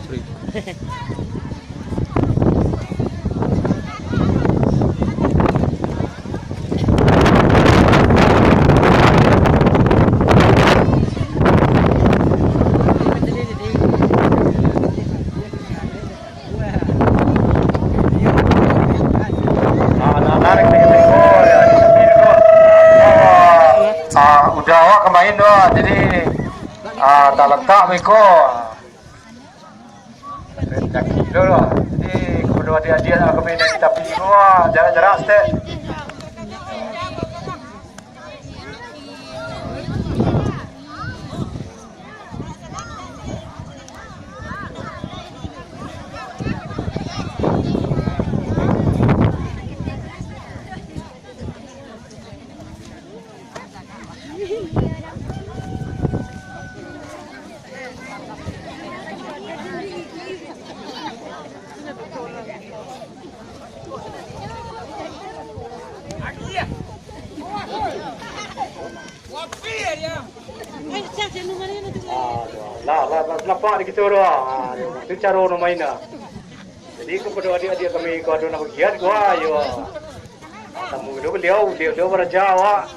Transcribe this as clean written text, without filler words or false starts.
sorry. Udah awak kemarin doa, jadi tak letak miko tak kilo loh. Jadi kedua dia nak kemarin tapi semua jarak-jarak step. Lapak di kita orang, itu cara orang main lah. Jadi kepada adik-adik kami kau ada nak giat kau ayo. Tamu itu beliau berjawa.